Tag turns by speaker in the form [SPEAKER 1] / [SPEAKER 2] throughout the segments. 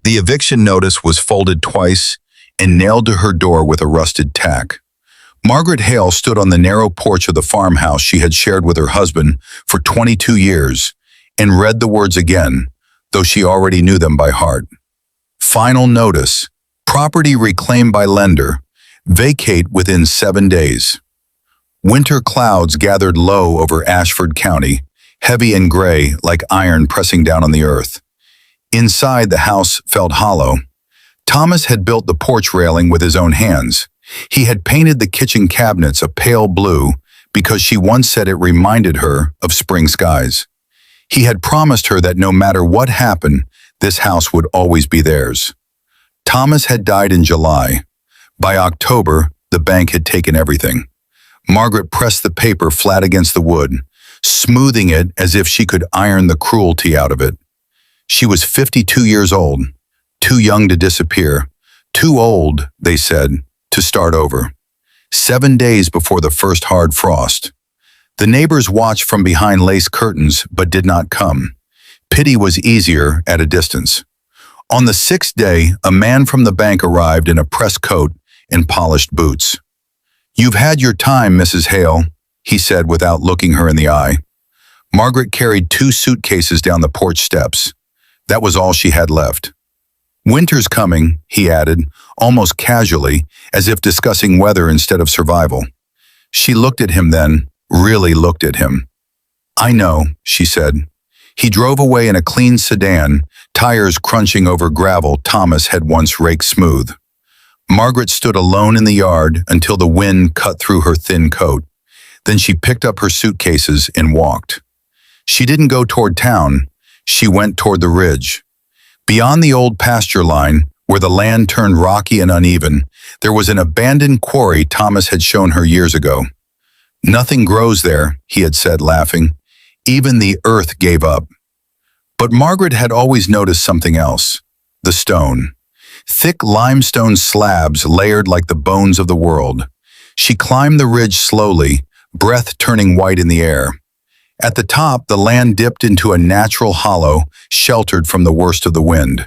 [SPEAKER 1] The eviction notice was folded twice and nailed to her door with a rusted tack. Margaret Hale stood on the narrow porch of the farmhouse she had shared with her husband for 22 years and read the words again, though she already knew them by heart. Final notice. Property reclaimed by lender. Vacate within 7 days. Winter clouds gathered low over Ashford County, heavy and gray like iron pressing down on the earth. Inside, the house felt hollow. Thomas had built the porch railing with his own hands. He had painted the kitchen cabinets a pale blue because she once said it reminded her of spring skies. He had promised her that no matter what happened, this house would always be theirs. Thomas had died in July. By October, the bank had taken everything. Margaret pressed the paper flat against the wood, smoothing it as if she could iron the cruelty out of it. She was 52 years old, too young to disappear, too old, they said, to start over. 7 days before the first hard frost. The neighbors watched from behind lace curtains but did not come. Pity was easier at a distance. On the 6th day, a man from the bank arrived in a press coat and polished boots. "You've had your time, Mrs. Hale," he said without looking her in the eye. Margaret carried 2 suitcases down the porch steps. That was all she had left. "Winter's coming," he added, almost casually, as if discussing weather instead of survival. She looked at him then, really looked at him. "I know," she said. He drove away in a clean sedan, tires crunching over gravel Thomas had once raked smooth. Margaret stood alone in the yard until the wind cut through her thin coat. Then she picked up her suitcases and walked. She didn't go toward town. She went toward the ridge. Beyond the old pasture line, where the land turned rocky and uneven, there was an abandoned quarry Thomas had shown her years ago. "Nothing grows there," he had said, laughing. "Even the earth gave up." But Margaret had always noticed something else: the stone. Thick limestone slabs layered like the bones of the world. She climbed the ridge slowly, breath turning white in the air. At the top, the land dipped into a natural hollow, sheltered from the worst of the wind.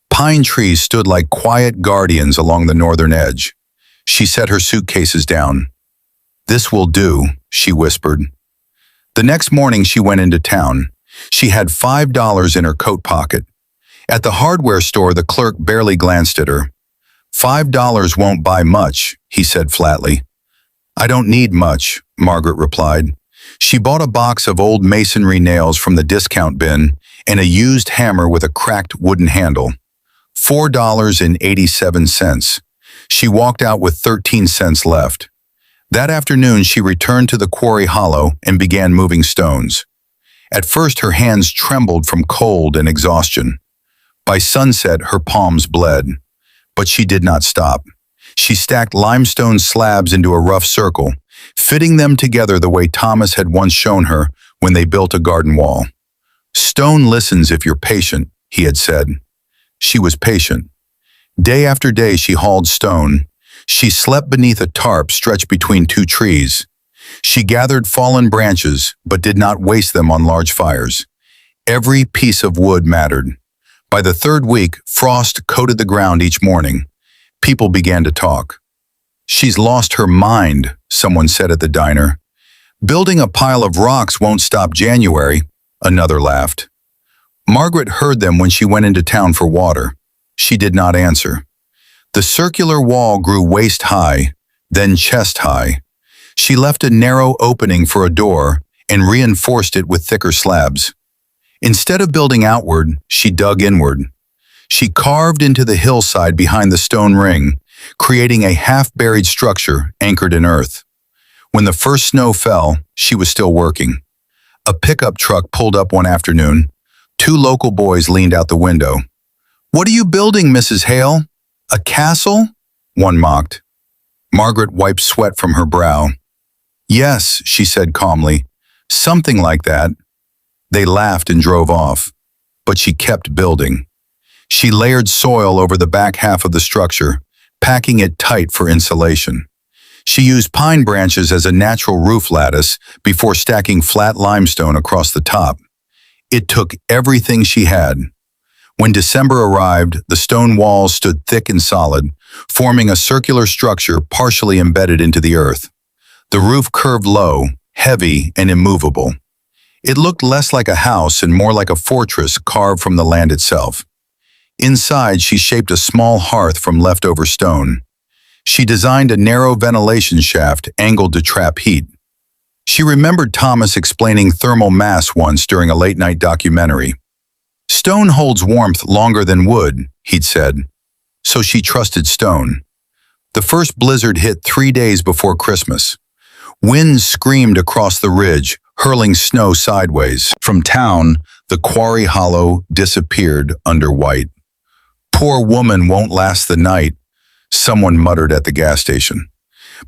[SPEAKER 1] Pine trees stood like quiet guardians along the northern edge. She set her suitcases down. "This will do," she whispered. The next morning she went into town. She had $5 in her coat pocket. At the hardware store, the clerk barely glanced at her. $5 won't buy much," he said flatly. "I don't need much," Margaret replied. She bought a box of old masonry nails from the discount bin and a used hammer with a cracked wooden handle. $4.87. She walked out with 13 cents left. That afternoon she returned to the quarry hollow and began moving stones. At first her hands trembled from cold and exhaustion. By sunset her palms bled. But she did not stop. She stacked limestone slabs into a rough circle, fitting them together the way Thomas had once shown her when they built a garden wall. "Stone listens if you're patient," he had said. She was patient. Day after day she hauled stone. She slept beneath a tarp stretched between 2 trees. She gathered fallen branches, but did not waste them on large fires. Every piece of wood mattered. By the 3rd week, frost coated the ground each morning. People began to talk. "She's lost her mind," someone said at the diner. "Building a pile of rocks won't stop January," another laughed. Margaret heard them when she went into town for water. She did not answer. The circular wall grew waist-high, then chest-high. She left a narrow opening for a door and reinforced it with thicker slabs. Instead of building outward, she dug inward. She carved into the hillside behind the stone ring, creating a half-buried structure anchored in earth. When the first snow fell, she was still working. A pickup truck pulled up one afternoon. 2 local boys leaned out the window. "What are you building, Mrs. Hale? A castle?" one mocked. Margaret wiped sweat from her brow. "Yes," she said calmly, "something like that." They laughed and drove off, but she kept building. She layered soil over the back half of the structure, packing it tight for insulation. She used pine branches as a natural roof lattice before stacking flat limestone across the top. It took everything she had. When December arrived, the stone walls stood thick and solid, forming a circular structure partially embedded into the earth. The roof curved low, heavy, and immovable. It looked less like a house and more like a fortress carved from the land itself. Inside, she shaped a small hearth from leftover stone. She designed a narrow ventilation shaft angled to trap heat. She remembered Thomas explaining thermal mass once during a late-night documentary. "Stone holds warmth longer than wood," he'd said. So she trusted stone. The first blizzard hit 3 days before Christmas. Winds screamed across the ridge, hurling snow sideways. From town, the quarry hollow disappeared under white. "Poor woman won't last the night," someone muttered at the gas station.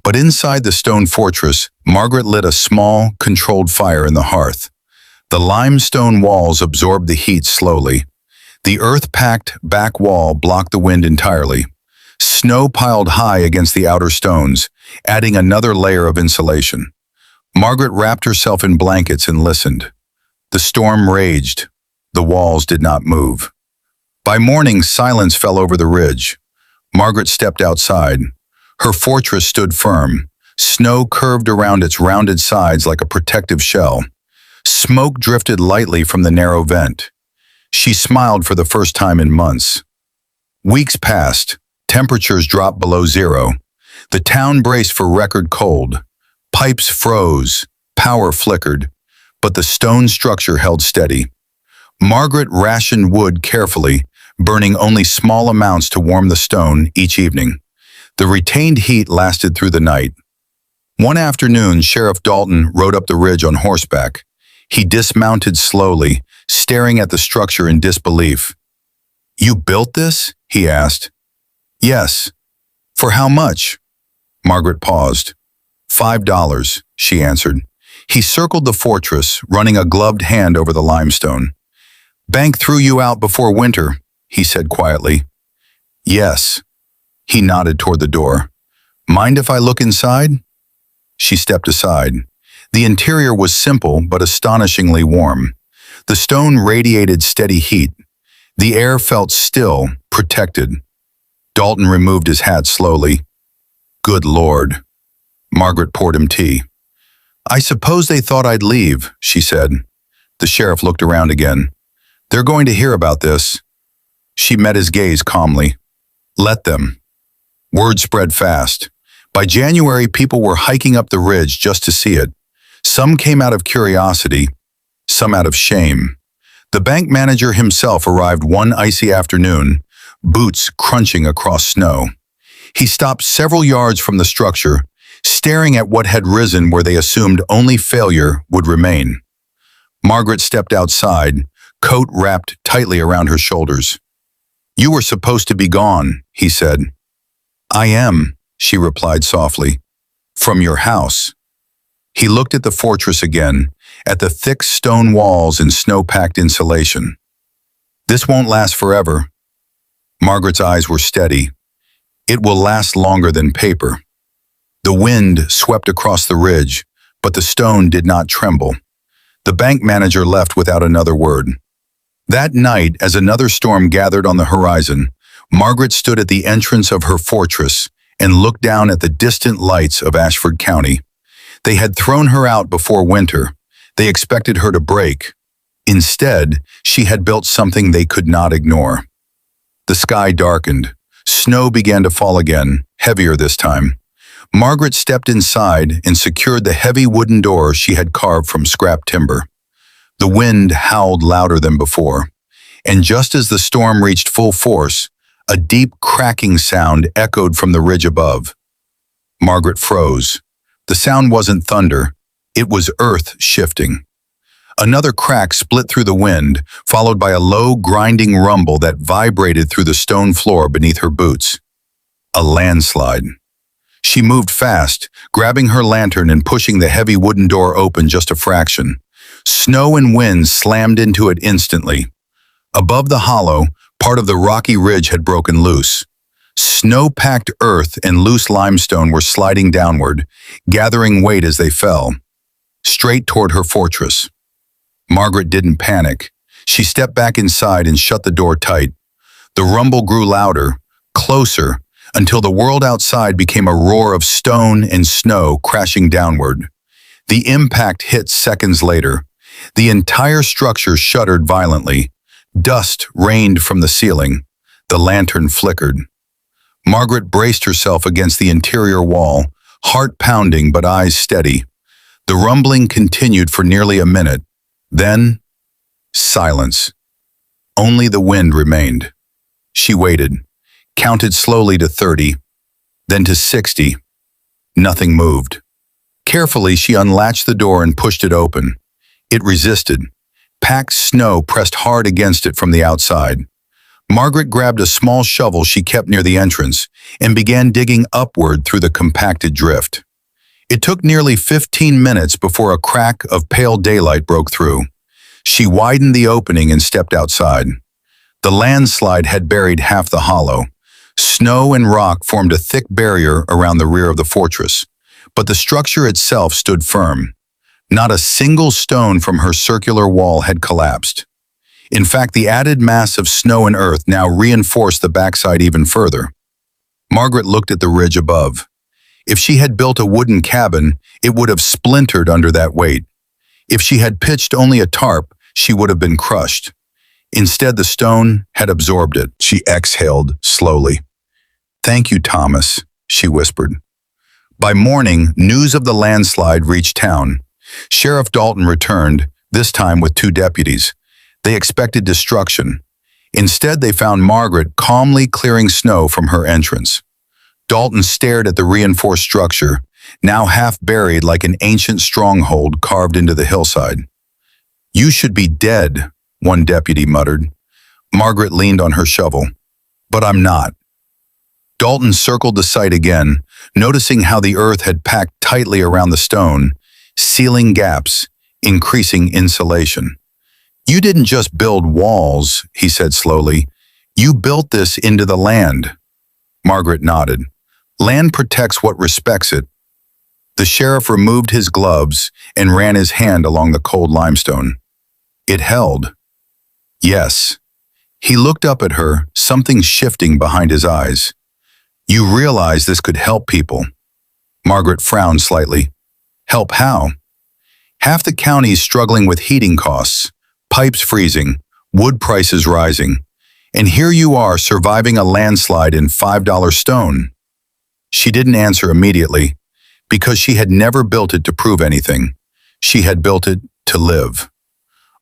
[SPEAKER 1] But inside the stone fortress, Margaret lit a small, controlled fire in the hearth. The limestone walls absorbed the heat slowly. The earth-packed back wall blocked the wind entirely. Snow piled high against the outer stones, adding another layer of insulation. Margaret wrapped herself in blankets and listened. The storm raged. The walls did not move. By morning, silence fell over the ridge. Margaret stepped outside. Her fortress stood firm. Snow curved around its rounded sides like a protective shell. Smoke drifted lightly from the narrow vent. She smiled for the first time in months. Weeks passed. Temperatures dropped below zero. The town braced for record cold. Pipes froze. Power flickered. But the stone structure held steady. Margaret rationed wood carefully, burning only small amounts to warm the stone each evening. The retained heat lasted through the night. One afternoon, Sheriff Dalton rode up the ridge on horseback. He dismounted slowly, staring at the structure in disbelief. "You built this?" he asked. "Yes." "For how much?" Margaret paused. $5, she answered. He circled the fortress, running a gloved hand over the limestone. "Bank threw you out before winter," he said quietly. "Yes." He nodded toward the door. "Mind if I look inside?" She stepped aside. The interior was simple but astonishingly warm. The stone radiated steady heat. The air felt still, protected. Dalton removed his hat slowly. "Good Lord." Margaret poured him tea. "I suppose they thought I'd leave," she said. The sheriff looked around again. "They're going to hear about this." She met his gaze calmly. "Let them." Word spread fast. By January, people were hiking up the ridge just to see it. Some came out of curiosity, some out of shame. The bank manager himself arrived one icy afternoon, boots crunching across snow. He stopped several yards from the structure, staring at what had risen where they assumed only failure would remain. Margaret stepped outside, coat wrapped tightly around her shoulders. "You were supposed to be gone," he said. "I am," she replied softly. "From your house." He looked at the fortress again, at the thick stone walls and snow-packed insulation. "This won't last forever." Margaret's eyes were steady. "It will last longer than paper." The wind swept across the ridge, but the stone did not tremble. The bank manager left without another word. That night, as another storm gathered on the horizon, Margaret stood at the entrance of her fortress and looked down at the distant lights of Ashford County. They had thrown her out before winter. They expected her to break. Instead, she had built something they could not ignore. The sky darkened. Snow began to fall again, heavier this time. Margaret stepped inside and secured the heavy wooden door she had carved from scrap timber. The wind howled louder than before, and just as the storm reached full force, a deep cracking sound echoed from the ridge above. Margaret froze. The sound wasn't thunder, it was earth shifting. Another crack split through the wind, followed by a low, grinding rumble that vibrated through the stone floor beneath her boots. A landslide. She moved fast, grabbing her lantern and pushing the heavy wooden door open just a fraction. Snow and wind slammed into it instantly. Above the hollow, part of the rocky ridge had broken loose. Snow-packed earth and loose limestone were sliding downward, gathering weight as they fell, straight toward her fortress. Margaret didn't panic. She stepped back inside and shut the door tight. The rumble grew louder, closer, until the world outside became a roar of stone and snow crashing downward. The impact hit seconds later. The entire structure shuddered violently. Dust rained from the ceiling. The lantern flickered. Margaret braced herself against the interior wall, heart pounding but eyes steady. The rumbling continued for nearly a minute. Then, silence. Only the wind remained. She waited, counted slowly to 30, then to 60. Nothing moved. Carefully, she unlatched the door and pushed it open. It resisted. Packed snow pressed hard against it from the outside. Margaret grabbed a small shovel she kept near the entrance and began digging upward through the compacted drift. It took nearly 15 minutes before a crack of pale daylight broke through. She widened the opening and stepped outside. The landslide had buried half the hollow. Snow and rock formed a thick barrier around the rear of the fortress, but the structure itself stood firm. Not a single stone from her circular wall had collapsed. In fact, the added mass of snow and earth now reinforced the backside even further. Margaret looked at the ridge above. If she had built a wooden cabin, it would have splintered under that weight. If she had pitched only a tarp, she would have been crushed. Instead, the stone had absorbed it. She exhaled slowly. "Thank you, Thomas," she whispered. By morning, news of the landslide reached town. Sheriff Dalton returned, this time with 2 deputies. They expected destruction. Instead, they found Margaret calmly clearing snow from her entrance. Dalton stared at the reinforced structure, now half buried like an ancient stronghold carved into the hillside. "You should be dead," one deputy muttered. Margaret leaned on her shovel. "But I'm not." Dalton circled the site again, noticing how the earth had packed tightly around the stone, sealing gaps, increasing insulation. "You didn't just build walls," he said slowly. "You built this into the land." Margaret nodded. "Land protects what respects it." The sheriff removed his gloves and ran his hand along the cold limestone. It held. Yes. He looked up at her, something shifting behind his eyes. "You realize this could help people." Margaret frowned slightly. "Help how?" "Half the county's struggling with heating costs, pipes freezing, wood prices rising. And here you are surviving a landslide in $5 stone." She didn't answer immediately, because she had never built it to prove anything. She had built it to live.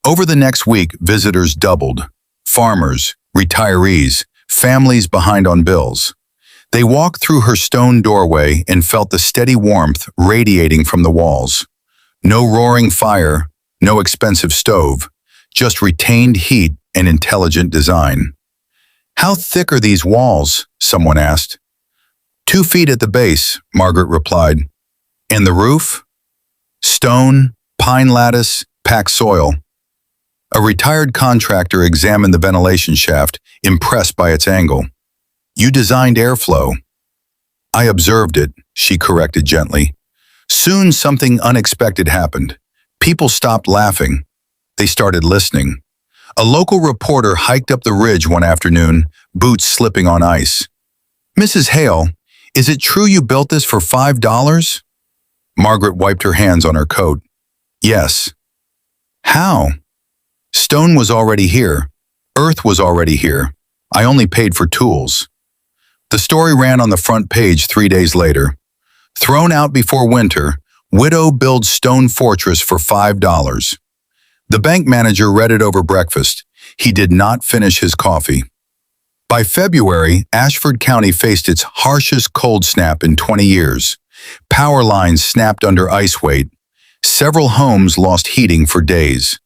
[SPEAKER 1] Over the next week, visitors doubled. Farmers, retirees, families behind on bills. They walked through her stone doorway and felt the steady warmth radiating from the walls. No roaring fire, no expensive stove, just retained heat and intelligent design. "How thick are these walls?" someone asked. 2 feet at the base, Margaret replied. "And the roof?" "Stone, pine lattice, packed soil." A retired contractor examined the ventilation shaft, impressed by its angle. "You designed airflow." "I observed it," she corrected gently. Soon something unexpected happened. People stopped laughing. They started listening. A local reporter hiked up the ridge one afternoon, boots slipping on ice. "Mrs. Hale, is it true you built this for $5? Margaret wiped her hands on her coat. "Yes." "How?" "Stone was already here. Earth was already here. I only paid for tools." The story ran on the front page 3 days later. Thrown out before winter, widow builds stone fortress for $5. The bank manager read it over breakfast. He did not finish his coffee. By February, Ashford County faced its harshest cold snap in 20 years. Power lines snapped under ice weight. Several homes lost heating for days.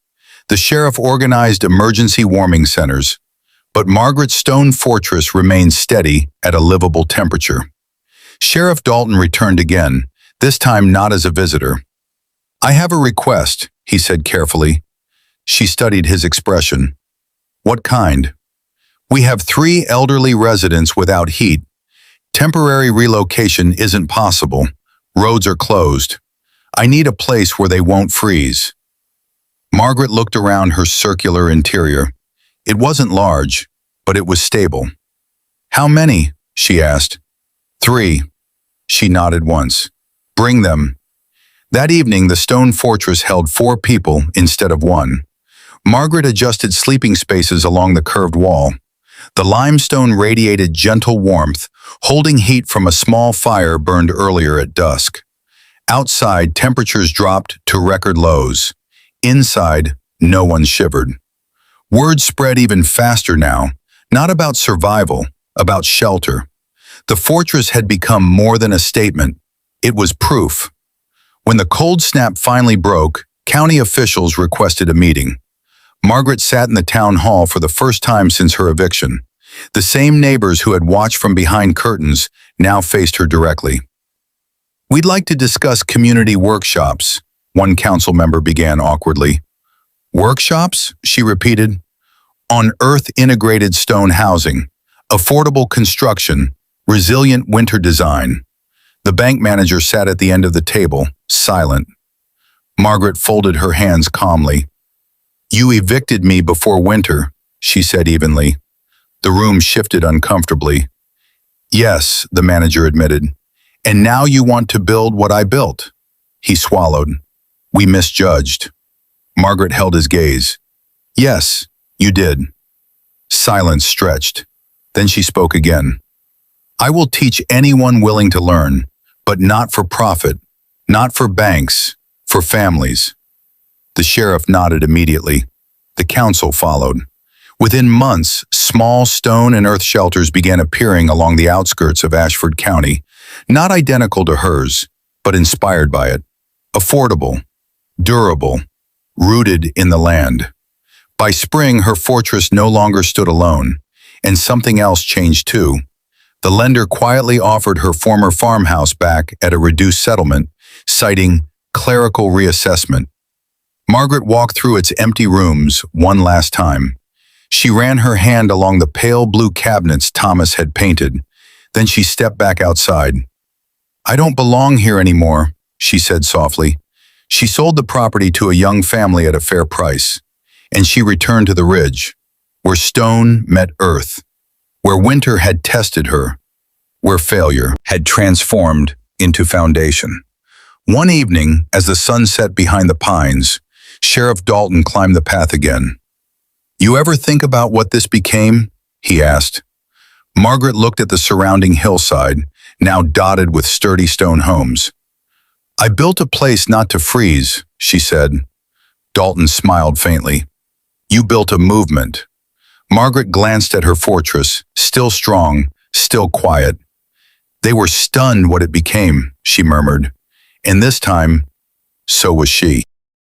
[SPEAKER 1] The sheriff organized emergency warming centers. But Margaret's stone fortress remained steady at a livable temperature. Sheriff Dalton returned again, this time not as a visitor. "I have a request," he said carefully. She studied his expression. "What kind?" "We have 3 elderly residents without heat. Temporary relocation isn't possible. Roads are closed. I need a place where they won't freeze." Margaret looked around her circular interior. It wasn't large, but it was stable. "How many?" she asked. "3." She nodded once. "Bring them." That evening, the stone fortress held 4 people instead of 1. Margaret adjusted sleeping spaces along the curved wall. The limestone radiated gentle warmth, holding heat from a small fire burned earlier at dusk. Outside, temperatures dropped to record lows. Inside, no one shivered. Word spread even faster now, not about survival, about shelter. The fortress had become more than a statement. It was proof. When the cold snap finally broke, county officials requested a meeting. Margaret sat in the town hall for the first time since her eviction. The same neighbors who had watched from behind curtains now faced her directly. "We'd like to discuss community workshops," one council member began awkwardly. "Workshops?" she repeated. "On earth-integrated stone housing, affordable construction, resilient winter design." The bank manager sat at the end of the table, silent. Margaret folded her hands calmly. "You evicted me before winter," she said evenly. The room shifted uncomfortably. "Yes," the manager admitted. "And now you want to build what I built." He swallowed. "We misjudged." Margaret held his gaze. "Yes, you did." Silence stretched. Then she spoke again. "I will teach anyone willing to learn, but not for profit, not for banks, for families." The sheriff nodded immediately. The council followed. Within months, small stone and earth shelters began appearing along the outskirts of Ashford County, not identical to hers, but inspired by it. Affordable, durable, rooted in the land. By spring, her fortress no longer stood alone, and something else changed too. The lender quietly offered her former farmhouse back at a reduced settlement, citing clerical reassessment. Margaret walked through its empty rooms one last time. She ran her hand along the pale blue cabinets Thomas had painted. Then she stepped back outside. "I don't belong here anymore," she said softly. She sold the property to a young family at a fair price, and she returned to the ridge, where stone met earth, where winter had tested her, where failure had transformed into foundation. One evening, as the sun set behind the pines, Sheriff Dalton climbed the path again. "You ever think about what this became?" he asked. Margaret looked at the surrounding hillside, now dotted with sturdy stone homes. "I built a place not to freeze," she said. Dalton smiled faintly. "You built a movement." Margaret glanced at her fortress, still strong, still quiet. "They were stunned what it became," she murmured. "And this time, so was she."